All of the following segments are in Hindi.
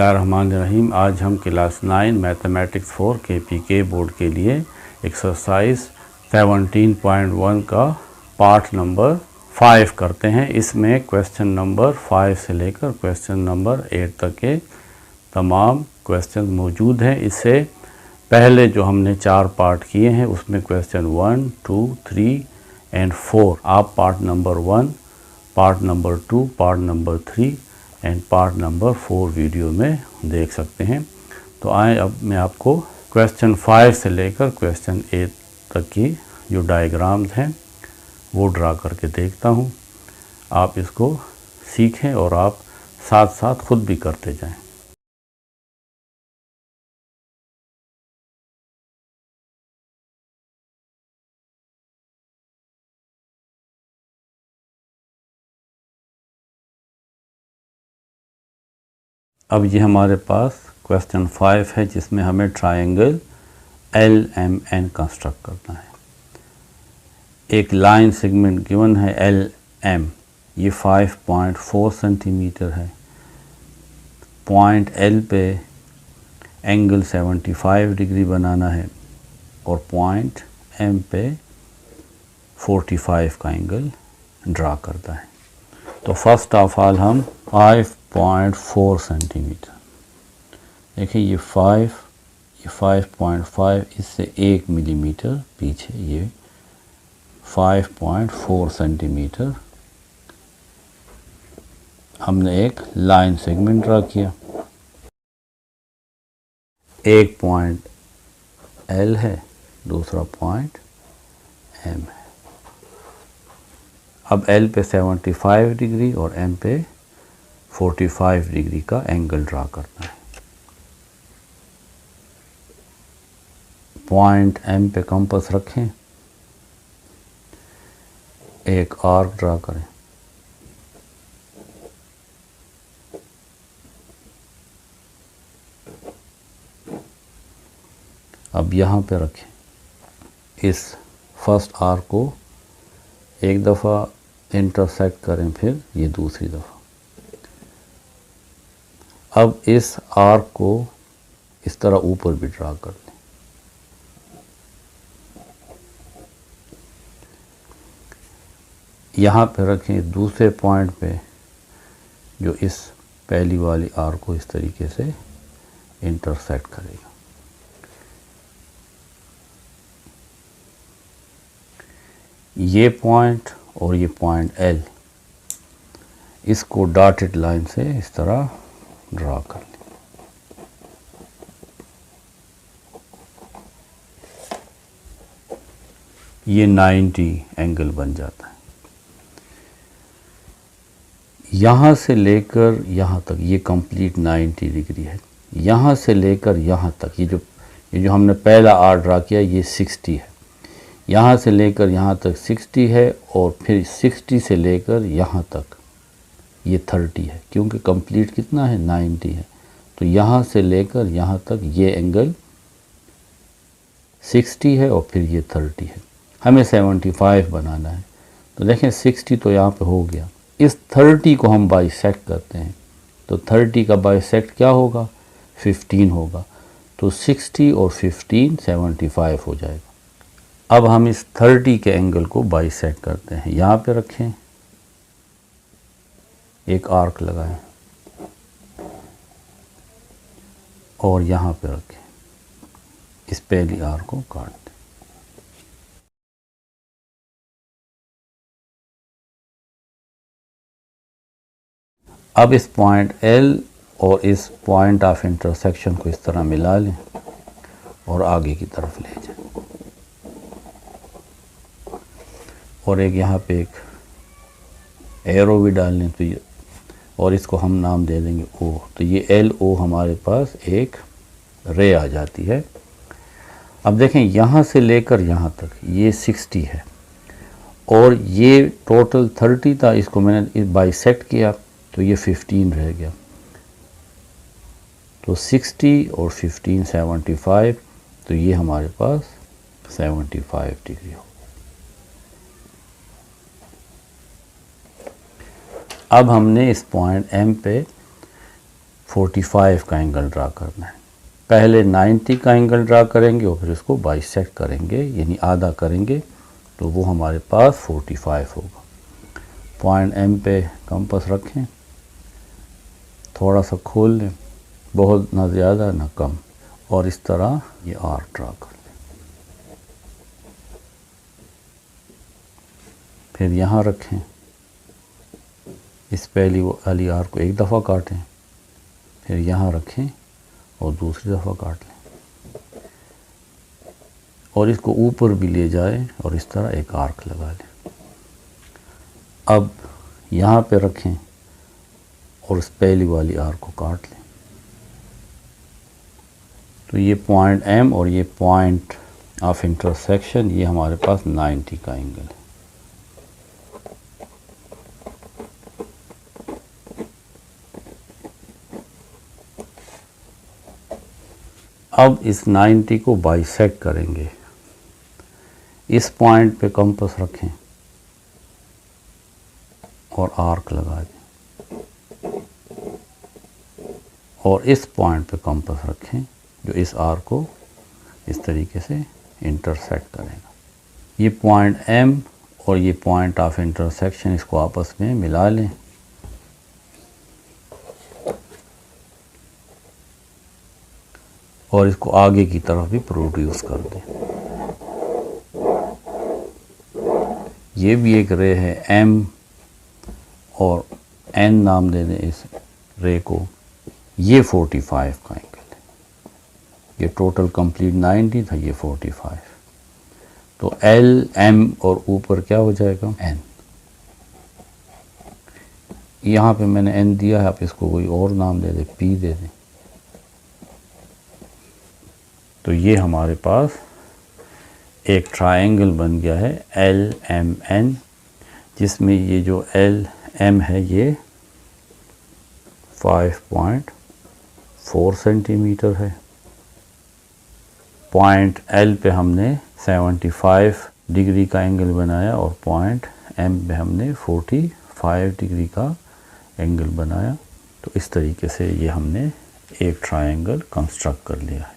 बिस्मिल्लाहिर्रहमानिर्रहीम। आज हम क्लास 9 मैथमेटिक्स 4 KPK बोर्ड के लिए एक्सरसाइज 17.1 का पार्ट नंबर 5 करते हैं। इसमें क्वेश्चन नंबर 5 से लेकर क्वेश्चन नंबर 8 तक के तमाम क्वेश्चन मौजूद हैं। इससे पहले जो हमने 4 पार्ट किए हैं उसमें क्वेश्चन 1, 2, 3 एंड 4 आप part number 1, part number 2, part number 3 and part number 4 video में देख सकते हैं। तो आए अब मैं आपको क्वेश्चन 5 से लेकर क्वेश्चन 8 तक की जो डायग्राम्स हैं वो ड्रा करके देखता हूँ। आप इसको सीखें और आप साथ साथ खुद भी करते जाएं। अब ये हमारे पास क्वेश्चन 5 है जिसमें हमें ट्रायंगल LMN कंस्ट्रक्ट करना है। एक लाइन सेगमेंट गिवन है LM, ये 5.4 सेंटीमीटर है। पॉइंट L पे एंगल 75 डिग्री बनाना है और पॉइंट M पे 45 का एंगल ड्रा करता है। तो फर्स्ट ऑफ ऑल हम 5.4 सेंटीमीटर, देखिए ये 5.5 इससे 1 मिलीमीटर पीछे, ये 5.4 सेंटीमीटर हमने एक लाइन सेगमेंट ड्रा किया। एक पॉइंट L है, दूसरा पॉइंट M है। अब L पे 75 डिग्री और M पे 45 डिग्री का एंगल ड्रा करना है। पॉइंट M पे कंपास रखें, एक आर्क ड्रा करें। अब यहाँ पे रखें। इस फर्स्ट आर्क को एक दफ़ा इंटरसेक्ट करें, फिर ये दूसरी दफ़ा। अब इस आर्क को इस तरह ऊपर भी ड्रा कर लें। यहाँ पे रखें दूसरे पॉइंट पे जो इस पहली वाली आर्क को इस तरीके से इंटरसेक्ट करेगा। ये पॉइंट और ये पॉइंट L, इसको डॉटेड लाइन से इस तरह ड्रा कर लें। ये 90 एंगल बन जाता है। यहाँ से लेकर यहाँ तक ये कंप्लीट 90 डिग्री है। यहाँ से लेकर यहाँ तक ये जो हमने पहला आर्क ड्रा किया ये 60 है। यहाँ से लेकर यहाँ तक 60 है और फिर 60 से लेकर यहाँ तक ये 30 है, क्योंकि कंप्लीट कितना है 90 है। तो यहाँ से लेकर यहाँ तक ये एंगल 60 है और फिर ये 30 है। हमें 75 बनाना है। तो देखें 60 तो यहाँ पे हो गया। इस 30 को हम बाइसेक्ट करते हैं, तो 30 का बाइसेक्ट क्या होगा 15 होगा। तो 60 और 15 75 हो जाएगा। अब हम इस 30 के एंगल को बाइसेक्ट करते हैं। यहाँ पे रखें, एक आर्क लगाएं और यहाँ पे रखें। इस पहली आर्क को काट दें। अब इस पॉइंट L और इस पॉइंट ऑफ इंटरसेक्शन को इस तरह मिला लें और आगे की तरफ ले जाएं। और एक यहाँ पे एक एरो भी डाल लें, तो ये, और इसको हम नाम दे देंगे O। तो ये LO हमारे पास एक रे आ जाती है। अब देखें यहाँ से लेकर यहाँ तक ये 60 है और ये टोटल 30 था, इसको मैंने बाइसेक्ट किया तो ये 15 रह गया। तो 60 और 15 75, तो ये हमारे पास 75 डिग्री हो। अब हमने इस पॉइंट M पे 45 का एंगल ड्रा करना है। पहले 90 का एंगल ड्रा करेंगे और फिर इसको बाइसेक्ट करेंगे, यानी आधा करेंगे, तो वो हमारे पास 45 होगा। पॉइंट एम पे कंपास रखें, थोड़ा सा खोल लें, बहुत ना ज़्यादा ना कम, और इस तरह ये आर्क ड्रा कर लें। फिर यहाँ रखें, इस पहली वाली आर्क को एक दफ़ा काटें, फिर यहाँ रखें और दूसरी दफ़ा काट लें, और इसको ऊपर भी ले जाएं और इस तरह एक आर्क लगा लें। अब यहाँ पे रखें और इस पहली वाली आर्क को काट लें। तो ये पॉइंट एम और ये पॉइंट ऑफ इंटरसेक्शन, ये हमारे पास 90 का एंगल है। अब इस 90 को बाइसेक्ट करेंगे। इस पॉइंट पे कंपास रखें और आर्क लगा दें, और इस पॉइंट पे कंपास रखें जो इस आर्क को इस तरीके से इंटरसेक्ट करेगा। ये पॉइंट एम और ये पॉइंट ऑफ इंटरसेक्शन, इसको आपस में मिला लें। और इसको आगे की तरफ भी प्रोड्यूस कर दें। ये भी एक रे है, एम और एन नाम दे दें इस रे को। ये 45 का एंगल है। ये टोटल कंप्लीट 90 था, ये 45। तो एल एम और ऊपर क्या हो जाएगा, एन। यहाँ पे मैंने एन दिया है, आप इसको कोई और नाम दे दें, पी दे दें। तो ये हमारे पास एक ट्रायंगल बन गया है एल एम एन, जिसमें ये जो एल एम है ये 5.4 सेंटीमीटर है। पॉइंट एल पे हमने 75 डिग्री का एंगल बनाया और पॉइंट एम पे हमने 45 डिग्री का एंगल बनाया। तो इस तरीके से ये हमने एक ट्रायंगल कंस्ट्रक्ट कर लिया है।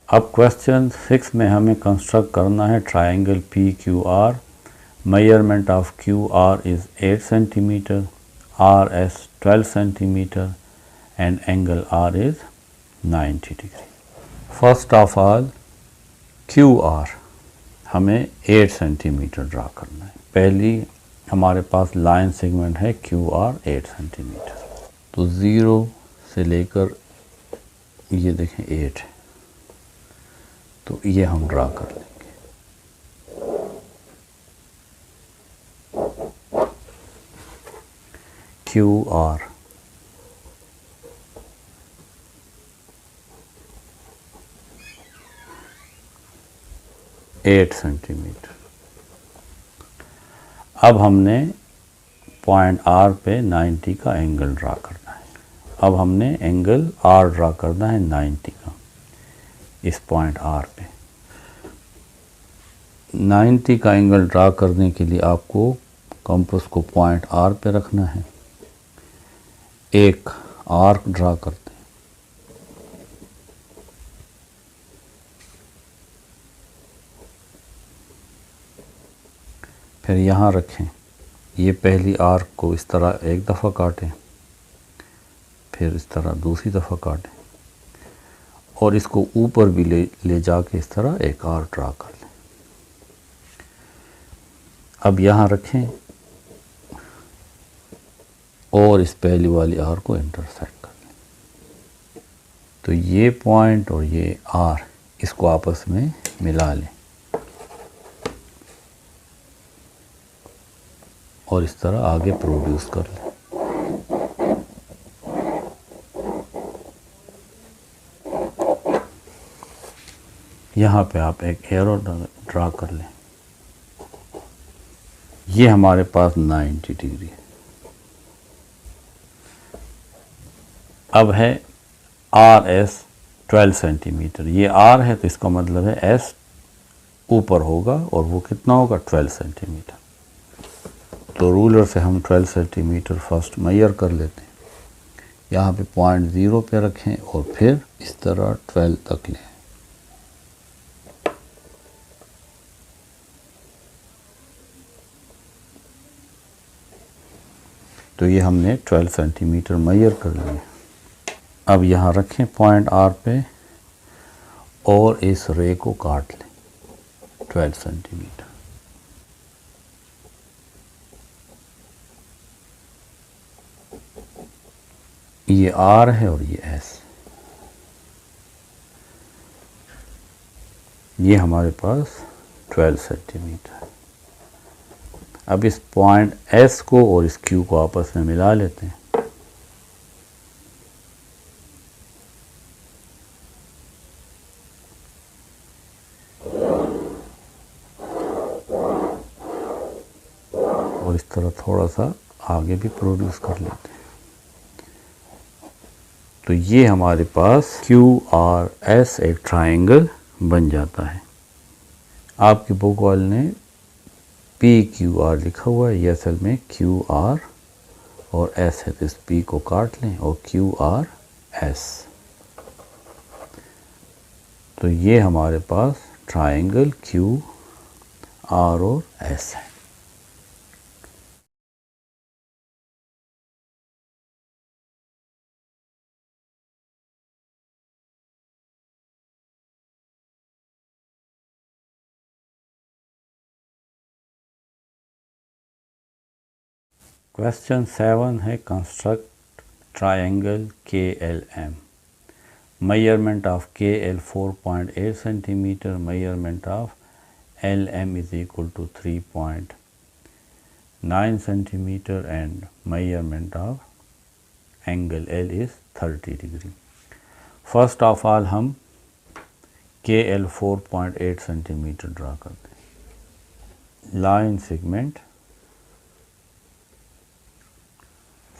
अब क्वेश्चन 6 में हमें कंस्ट्रक्ट करना है triangle P Q R. Measurement of Q R is 8 centimetre, R S 12 centimetre and angle R is 90 degree. First of all Q R हमें 8 सेंटीमीटर ड्रा करना है। पहली हमारे पास लाइन सेगमेंट है क्यू आर 8 सेंटीमीटर। तो 0 से लेकर ये देखें 8 है, तो ये हम ड्रा कर लेंगे। Q R eight centimetre. अब हमने पॉइंट आर पे 90 का एंगल ड्रा करना है। अब हमने एंगल आर ड्रा करना है 90 का इस पॉइंट आर पे। 90 का एंगल ड्रा करने के लिए आपको कंपास को पॉइंट आर पे रखना है। एक आर्क ड्रा करते हैं। फिर यहाँ रखें। ये पहली आर्क को इस तरह एक दफ़ा काटें, फिर इस तरह दूसरी दफ़ा काटें और इसको ऊपर भी ले जाके इस तरह एक आर्क ड्रा कर लें। अब यहाँ रखें और इस पहली वाली आर को इंटरसेक्ट कर लें। तो ये पॉइंट और ये आर, इसको आपस में मिला लें और इस तरह आगे प्रोड्यूस कर लें। यहाँ पे आप एक एरो ड्रा कर लें। ये हमारे पास 90 डिग्री है। अब है आर एस 12 सेंटीमीटर। ये आर है तो इसका मतलब है एस ऊपर होगा और वो कितना होगा 12 सेंटीमीटर। तो रूलर से हम 12 सेंटीमीटर फर्स्ट मेजर कर लेते हैं। यहाँ पे पॉइंट 0 पे रखें और फिर इस तरह 12 तक लें। तो ये हमने 12 सेंटीमीटर मेजर कर लिए। अब यहाँ रखें पॉइंट आर पे और इस रे को काट लें 12 सेंटीमीटर। ये आर है और ये एस। ये हमारे पास 12 सेंटीमीटर है। अब इस पॉइंट एस को और इस क्यू को आपस में मिला लेते हैं। और इस तरह थोड़ा सा आगे भी प्रोड्यूस कर लेते हैं। तो ये हमारे पास क्यू आर एस एक ट्रायंगल बन जाता है। आपकी बुक वाले ने पी क्यू आर लिखा हुआ है, ये असल में क्यू आर और एस है, तो इस पी को काट लें और क्यू आर एस। तो ये हमारे पास ट्रायंगल क्यू आर और एस है। क्वेश्चन 7 है construct triangle K L M. Measurement of K L 4.8 centimetre, measurement of L M is equal to 3.9 centimetre and measurement of angle L is 30 degree. First of all हम के एल 4.8 सेंटीमीटर ड्रा करते हैं। लाइन सेगमेंट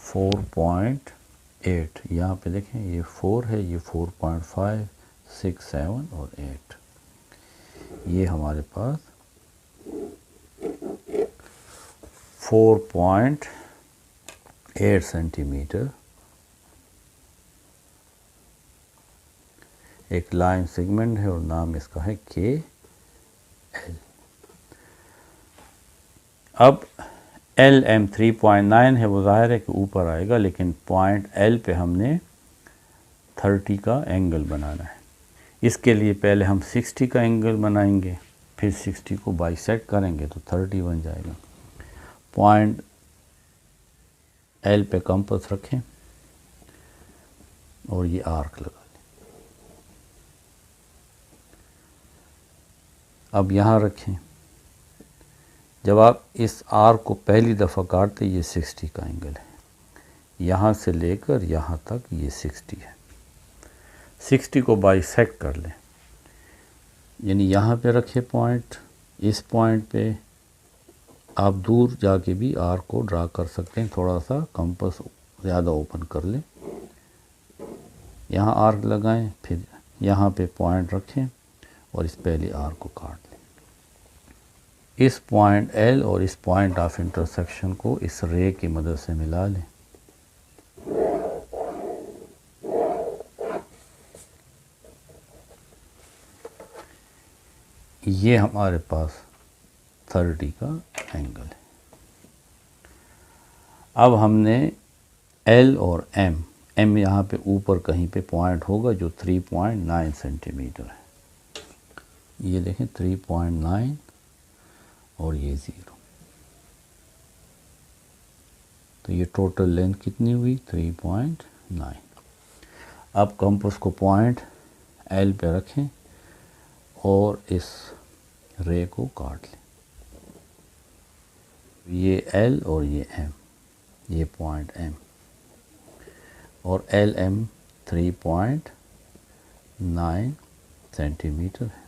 4.8, यहाँ पे देखें ये 4 है, ये 4.5, 6, 7 और 8। ये हमारे पास 4.8 सेंटीमीटर एक लाइन सेगमेंट है और नाम इसका है के एल। अब एल एम 3.9 है, वो ज़ाहिर है कि ऊपर आएगा, लेकिन पॉइंट एल पे हमने 30 का एंगल बनाना है। इसके लिए पहले हम 60 का एंगल बनाएंगे, फिर 60 को बाइसेक्ट करेंगे तो 30 बन जाएगा। पॉइंट एल पे कंपास रखें और ये आर्क लगा लें। अब यहाँ रखें। जब आप इस आर्क को पहली दफ़ा काटते ये 60 का एंगल है, यहाँ से लेकर यहाँ तक ये 60 है। 60 को बाइसेक्ट कर लें, यानी यहाँ पे रखे पॉइंट, इस पॉइंट पे आप दूर जाके भी आर्क को ड्रा कर सकते हैं। थोड़ा सा कंपास ज़्यादा ओपन कर लें, यहाँ आर्क लगाएं, फिर यहाँ पे पॉइंट रखें और इस पहले आर्क को काट लें। इस पॉइंट एल और इस पॉइंट ऑफ इंटरसेक्शन को इस रे की मदद से मिला लें। ये हमारे पास 30 का एंगल है। अब हमने एल और एम यहाँ पे ऊपर कहीं पे पॉइंट होगा जो 3.9 सेंटीमीटर है। ये देखें 3.9 और ये 0, तो ये टोटल लेंथ कितनी हुई 3.9। अब कंपास को पॉइंट एल पे रखें और इस रे को काट लें। ये एल और ये एम, ये पॉइंट एम और एल एम 3.9 सेंटीमीटर है।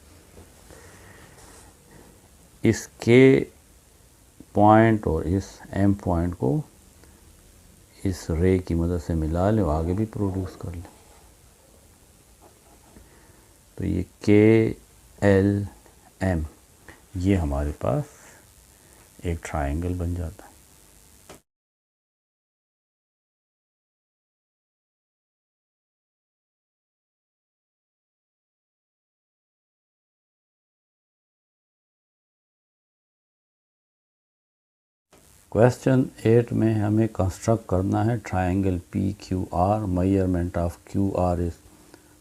इस के पॉइंट और इस एम पॉइंट को इस रे की मदद से मिला लें और आगे भी प्रोड्यूस कर लें। तो ये KLM ये हमारे पास एक ट्रायंगल बन जाता है। क्वेश्चन 8 में हमें कंस्ट्रक्ट करना है triangle PQR। Measurement of QR is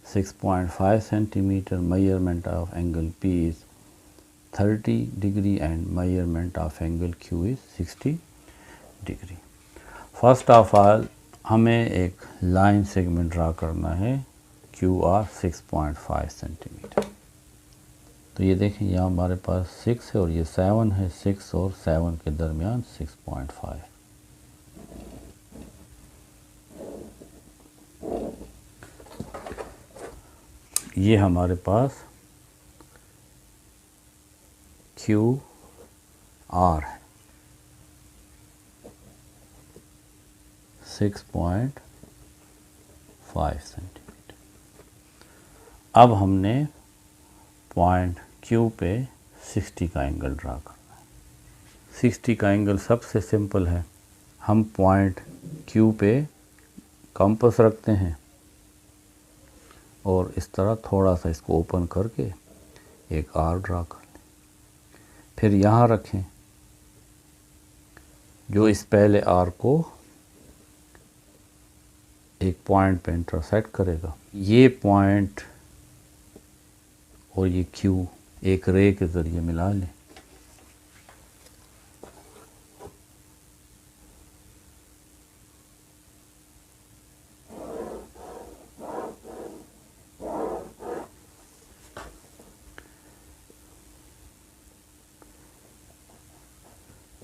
6.5 centimetre, measurement of angle P is 30 degree and measurement of angle Q is 60 degree. First of all हमें एक लाइन सेगमेंट ड्रा करना है QR 6.5 सेंटीमीटर। तो ये देखें यहाँ हमारे पास 6 है और ये 7 है, 6 और 7 के दरमियान 6.5। ये हमारे पास QR है 6.5 सेंटीमीटर। अब हमने पॉइंट Q पे 60 का एंगल ड्रा करना है। 60 का एंगल सबसे सिंपल है, हम पॉइंट Q पे कंपास रखते हैं और इस तरह थोड़ा सा इसको ओपन करके एक आर ड्रा कर लें। फिर यहाँ रखें जो इस पहले आर को एक पॉइंट पे इंटरसेक्ट करेगा। ये पॉइंट और ये Q एक रे के ज़रिए मिला लें।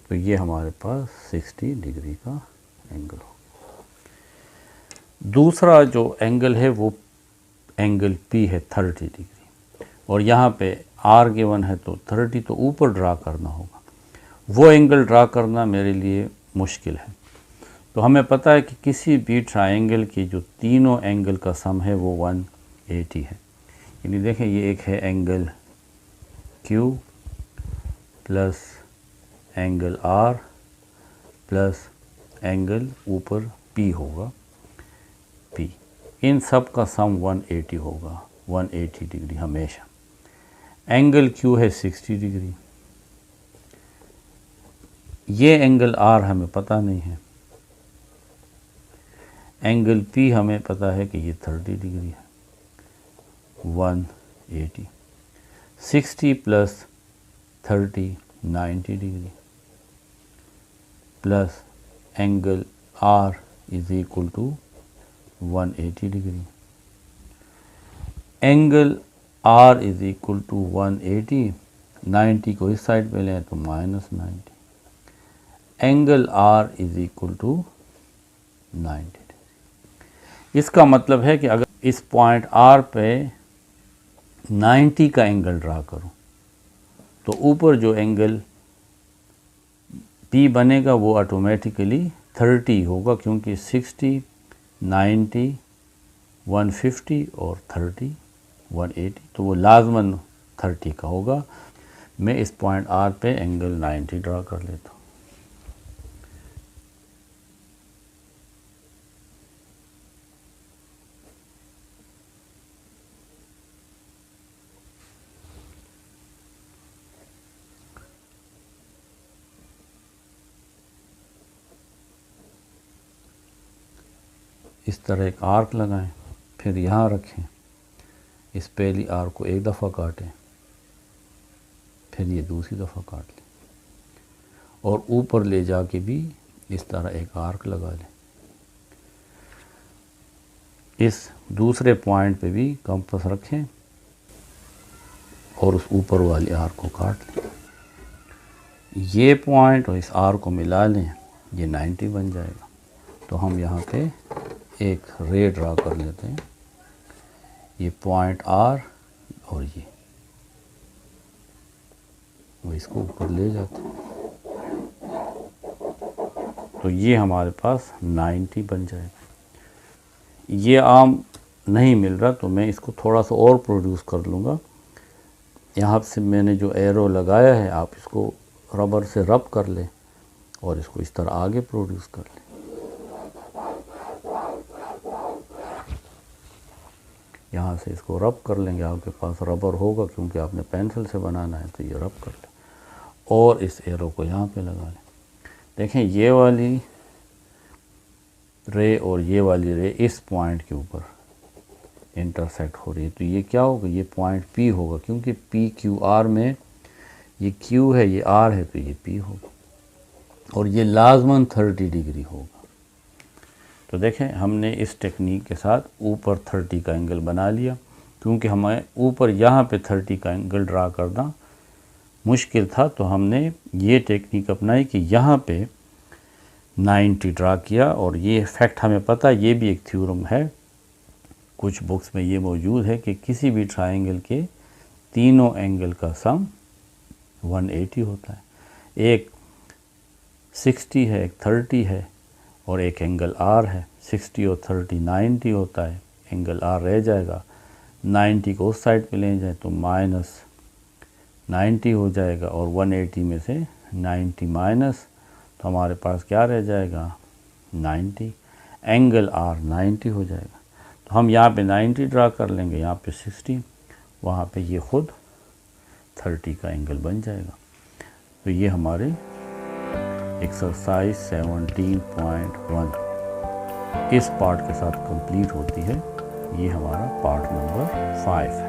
तो ये हमारे पास 60 डिग्री का एंगल हो। दूसरा जो एंगल है वो एंगल P है 30 डिग्री और यहाँ पे R गिवन है तो 30 तो ऊपर ड्रा करना होगा। वो एंगल ड्रा करना मेरे लिए मुश्किल है। तो हमें पता है कि किसी भी ट्रायंगल की जो तीनों एंगल का सम है वो 180 है। यानी देखें ये एक है angle Q plus angle R plus angle ऊपर P होगा P। इन सब का सम 180 होगा, 180 डिग्री हमेशा। एंगल Q है 60 डिग्री। ये एंगल R हमें पता नहीं है। एंगल P हमें पता है कि ये 30 डिग्री है, 180। 60 plus 30 90 degree plus angle R is equal to 180 degree. Angle R is equal to 180, 90 को इस साइड पे लें तो minus 90। Angle R is equal to 90 degree. इसका मतलब है कि अगर इस पॉइंट R पे 90 का एंगल ड्रा करूं तो ऊपर जो एंगल P बनेगा वो ऑटोमेटिकली 30 होगा, क्योंकि 60, 90, 150 और 30 180, तो वो लाजमन 30 का होगा। मैं इस पॉइंट R पे एंगल 90 ड्रा कर लेता हूँ। इस तरह एक आर्क लगाएं, फिर यहाँ रखें, इस पहली आर्क को एक दफ़ा काटें, फिर ये दूसरी दफ़ा काट लें और ऊपर ले जाके भी इस तरह एक आर्क लगा लें। इस दूसरे पॉइंट पे भी कंपास रखें और उस ऊपर वाली आर्क को काट लें। ये पॉइंट और इस आर्क को मिला लें, ये 90 बन जाएगा। तो हम यहाँ पे एक रे ड्रा कर लेते हैं, ये पॉइंट R और ये वो इसको ऊपर ले जाते हैं। तो तो ये हमारे पास 90 बन जाएगा। ये आम नहीं मिल रहा तो मैं इसको थोड़ा सा और प्रोड्यूस कर लूँगा। यहाँ से मैंने जो एरो लगाया है आप इसको रबर से रब कर लें और इसको इस तरह आगे प्रोड्यूस कर लें। यहाँ से इसको रब कर लेंगे, आपके पास रबर होगा क्योंकि आपने पेंसिल से बनाना है तो ये रब कर लें और इस एरो को यहाँ पे लगा लें। देखें ये वाली रे और ये वाली रे इस पॉइंट के ऊपर इंटरसेक्ट हो रही है, तो ये क्या होगा, ये पॉइंट P होगा क्योंकि P Q R में ये Q है ये R है तो ये P होगा और ये लाजमन 30 डिग्री होगा। तो देखें हमने इस टेक्निक के साथ ऊपर 30 का एंगल बना लिया, क्योंकि हमें ऊपर यहाँ पे 30 का एंगल ड्रा करना मुश्किल था तो हमने ये टेक्निक अपनाई कि यहाँ पे 90 ड्रा किया। और ये फैक्ट हमें पता है, ये भी एक थ्योरम है, कुछ बुक्स में ये मौजूद है कि किसी भी ट्रायंगल के तीनों एंगल का सम 180 होता है। एक 60 है, एक 30 है और एक एंगल R है। 60 और 30 90 होता है, एंगल R रह जाएगा। 90 को उस साइड पे ले जाए तो -90 हो जाएगा और 180 में से 90 माइनस तो हमारे पास क्या रह जाएगा 90, एंगल R 90 हो जाएगा। तो हम यहाँ पे 90 ड्रा कर लेंगे, यहाँ पे 60, वहाँ पे ये खुद 30 का एंगल बन जाएगा। तो ये हमारे एक्सरसाइज 17.1 इस पार्ट के साथ कंप्लीट होती है। ये हमारा पार्ट नंबर 5 है।